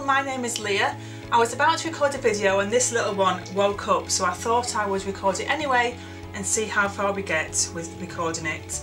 Hello, my name is Leah. I was about to record a video and this little one woke up, so I thought I would record it anyway and see how far we get with recording it.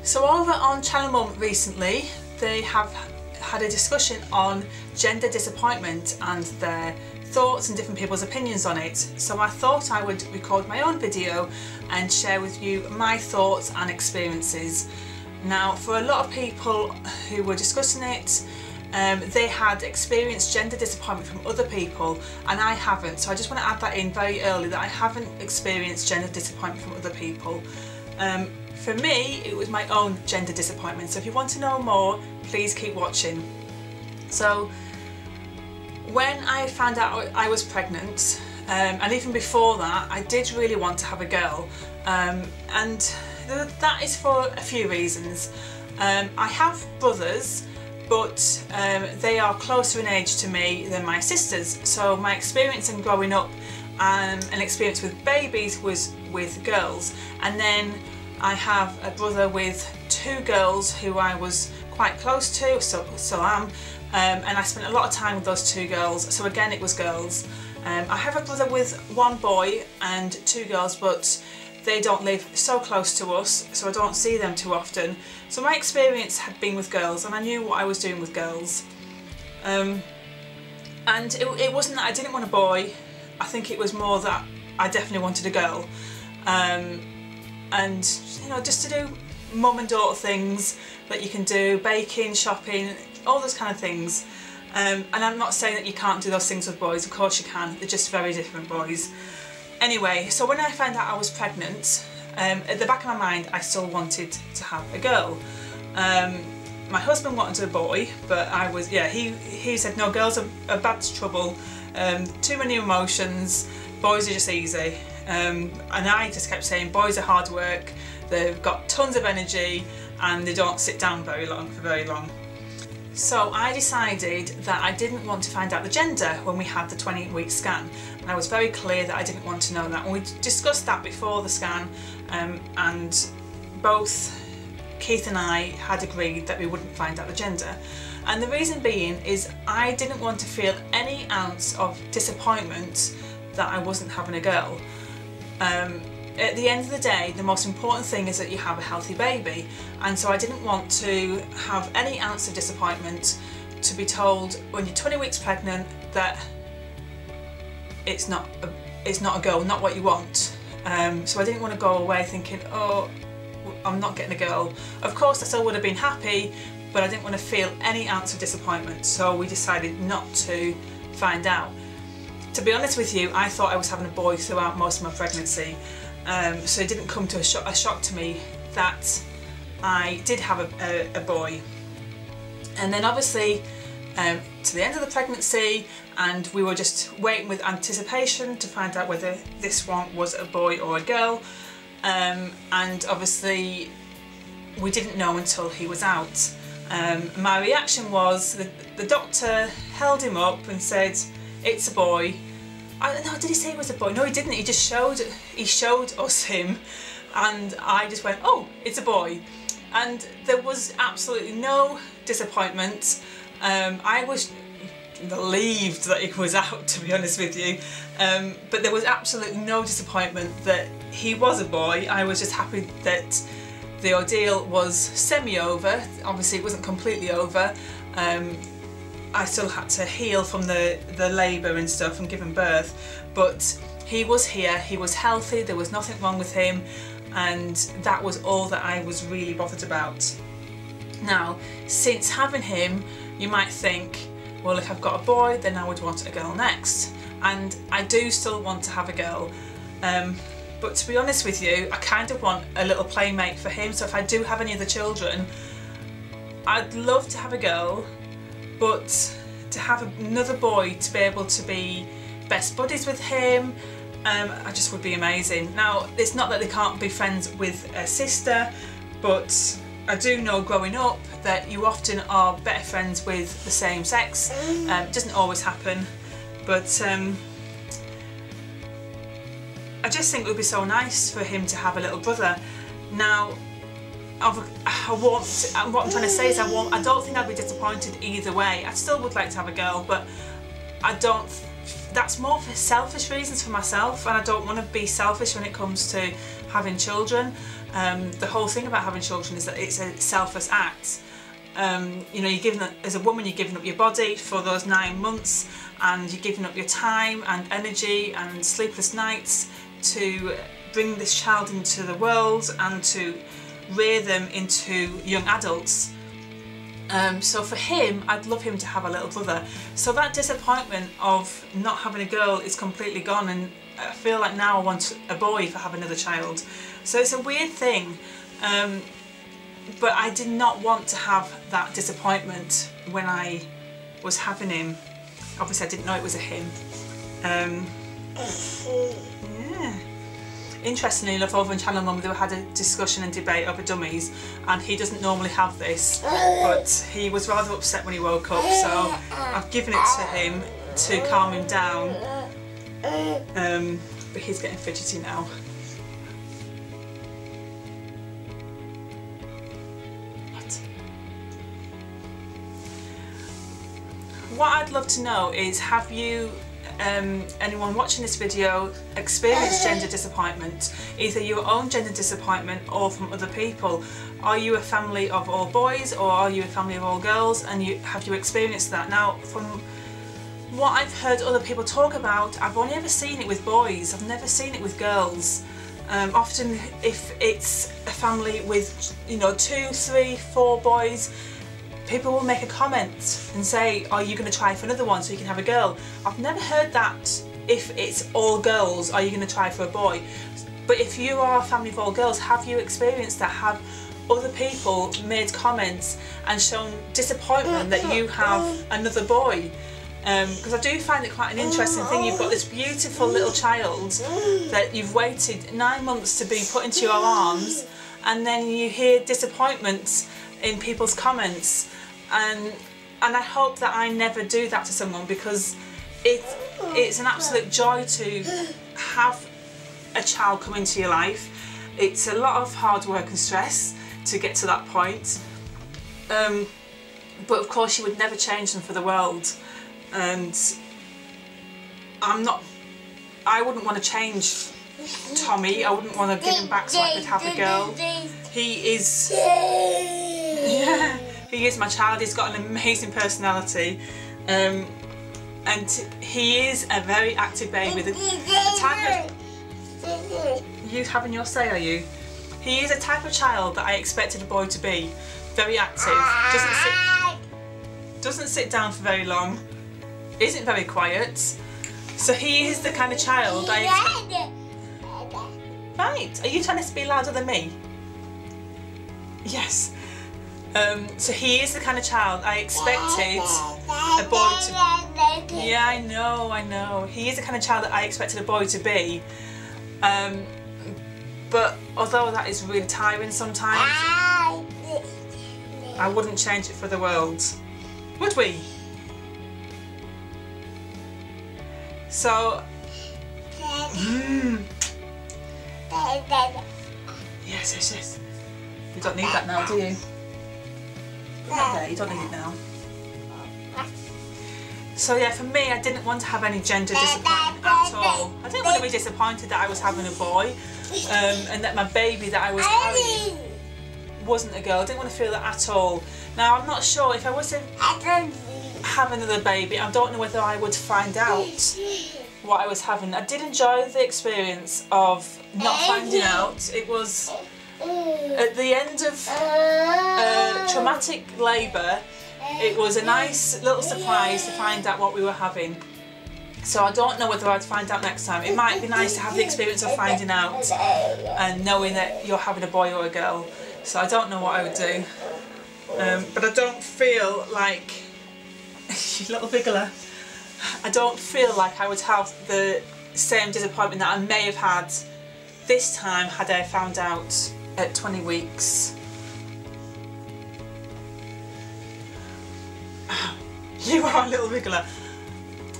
So over on Channel Mum recently, they have had a discussion on gender disappointment and their thoughts and different people's opinions on it. So I thought I would record my own video and share with you my thoughts and experiences. Now, for a lot of people who were discussing it, they had experienced gender disappointment from other people and I haven't, so I just want to add that in very early, that I haven't experienced gender disappointment from other people. For me, it was my own gender disappointment, so if you want to know more, please keep watching. So when I found out I was pregnant, and even before that, I did really want to have a girl, and that is for a few reasons. I have brothers, but they are closer in age to me than my sisters, so my experience in growing up and experience with babies was with girls. And then I have a brother with two girls who I was quite close to, so am, and I spent a lot of time with those two girls, so again it was girls. I have a brother with one boy and two girls, but they don't live so close to us, so I don't see them too often. So my experience had been with girls and I knew what I was doing with girls. And it wasn't that I didn't want a boy, I think it was more that I definitely wanted a girl. And you know, just to do mum and daughter things that you can do, baking, shopping, all those kind of things. And I'm not saying that you can't do those things with boys, of course you can, they're just very different boys. Anyway, so when I found out I was pregnant, at the back of my mind I still wanted to have a girl. My husband wanted a boy, but I was, yeah, he said no, girls are bad trouble, too many emotions, boys are just easy. And I just kept saying boys are hard work, they've got tons of energy and they don't sit down for very long. So I decided that I didn't want to find out the gender when we had the 20-week scan, and I was very clear that I didn't want to know that, and we discussed that before the scan, and both Keith and I had agreed that we wouldn't find out the gender. And the reason being is I didn't want to feel any ounce of disappointment that I wasn't having a girl. At the end of the day, the most important thing is that you have a healthy baby, and so I didn't want to have any ounce of disappointment to be told when you're 20 weeks pregnant that it's not a girl, not what you want. So I didn't want to go away thinking, oh, I'm not getting a girl. Of course I still would have been happy, but I didn't want to feel any ounce of disappointment, so we decided not to find out. To be honest with you, I thought I was having a boy throughout most of my pregnancy. So it didn't come to a shock to me that I did have a boy. And then obviously to the end of the pregnancy, and we were just waiting with anticipation to find out whether this one was a boy or a girl, and obviously we didn't know until he was out. My reaction was the doctor held him up and said, it's a boy. No, did he say it was a boy? No, he didn't. He just showed us him, and I just went, oh, it's a boy. And there was absolutely no disappointment. I was relieved that he was out, to be honest with you, but there was absolutely no disappointment that he was a boy. I was just happy that the ordeal was semi-over. Obviously it wasn't completely over. I still had to heal from the labour and stuff and giving birth, but he was here, he was healthy, there was nothing wrong with him, and that was all that I was really bothered about. Now, since having him, you might think, well, if I've got a boy, then I would want a girl next, and I do still want to have a girl, but to be honest with you, I kind of want a little playmate for him, so if I do have any other children, I'd love to have a girl, but to have another boy to be able to be best buddies with him, I just would be amazing. Now, it's not that they can't be friends with a sister, but I do know growing up that you often are better friends with the same sex. It doesn't always happen, but I just think it would be so nice for him to have a little brother. Now, what I'm trying to say is I don't think I'd be disappointed either way. I still would like to have a girl, but that's more for selfish reasons for myself, and I don't want to be selfish when it comes to having children. The whole thing about having children is that it's a selfless act. You know, you're giving up, as a woman, you're giving up your body for those 9 months, and you're giving up your time and energy and sleepless nights to bring this child into the world and to rear them into young adults. So for him, I'd love him to have a little brother. So that disappointment of not having a girl is completely gone, and I feel like now I want a boy if I have another child. So it's a weird thing, but I did not want to have that disappointment when I was having him. Obviously I didn't know it was a him. Yeah. Interestingly enough, over in Channel Mum, they had a discussion and debate over dummies, and he doesn't normally have this, but he was rather upset when he woke up, so I've given it to him to calm him down, but he's getting fidgety now. What I'd love to know is, have you, anyone watching this video, experienced gender disappointment? Either your own gender disappointment or from other people. Are you a family of all boys, or are you a family of all girls, and have you experienced that? Now, from what I've heard other people talk about, I've only ever seen it with boys, I've never seen it with girls. Often if it's a family with, you know, 2, 3, 4 boys, people will make a comment and say, are you going to try for another one so you can have a girl? I've never heard that if it's all girls, are you going to try for a boy? But if you are a family of all girls, have you experienced that? Have other people made comments and shown disappointment that you have another boy? Because I do find it quite an interesting thing. You've got this beautiful little child that you've waited 9 months to be put into your arms, and then you hear disappointment in people's comments. And I hope that I never do that to someone, because it's an absolute joy to have a child come into your life. It's a lot of hard work and stress to get to that point, but of course you would never change them for the world, and I wouldn't want to change Tommy. I wouldn't want to give him back so I could have a girl. He is, yeah, he is my child. He's got an amazing personality, and he is a very active baby. The type of, you having your say, are you? He is a type of child that I expected a boy to be. Very active, doesn't sit down for very long, isn't very quiet. So he is the kind of child I expect. Right, are you trying to be louder than me? Yes. So he is the kind of child I expected a boy to... Yeah, I know. He is the kind of child that I expected a boy to be. But although that is really tiring sometimes, I wouldn't change it for the world. Would we? So... Yes. You don't need that now, do you? Okay, you don't need it now. So yeah, for me, I didn't want to have any gender disappointment at all. I didn't want to be disappointed that I was having a boy, and that my baby that I was carrying wasn't a girl. I didn't want to feel that at all. Now, I'm not sure if I was to have another baby, I don't know whether I would find out what I was having. I did enjoy the experience of not finding out. It was at the end of traumatic labour. It was a nice little surprise to find out what we were having. So I don't know whether I'd find out next time. It might be nice to have the experience of finding out and knowing that you're having a boy or a girl. So I don't know what I would do. But I don't feel like, you little biggler, I don't feel like I would have the same disappointment that I may have had this time had I found out at 20 weeks. You are a little wriggler.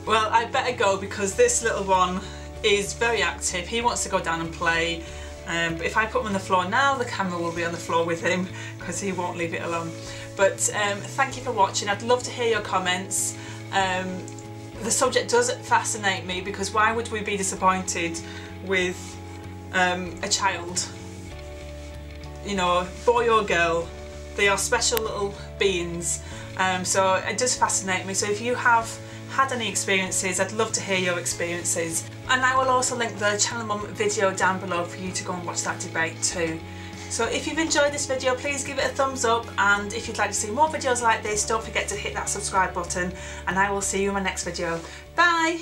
Well, I better go because this little one is very active. He wants to go down and play. But if I put him on the floor now, the camera will be on the floor with him because he won't leave it alone. But thank you for watching. I'd love to hear your comments. the subject does fascinate me, because why would we be disappointed with a child? You know, boy or girl, they are special little beings. So it does fascinate me. So if you have had any experiences, I'd love to hear your experiences. And I will also link the Channel Mum video down below for you to go and watch that debate too. So if you've enjoyed this video, please give it a thumbs up, and if you'd like to see more videos like this, don't forget to hit that subscribe button, and I will see you in my next video. Bye!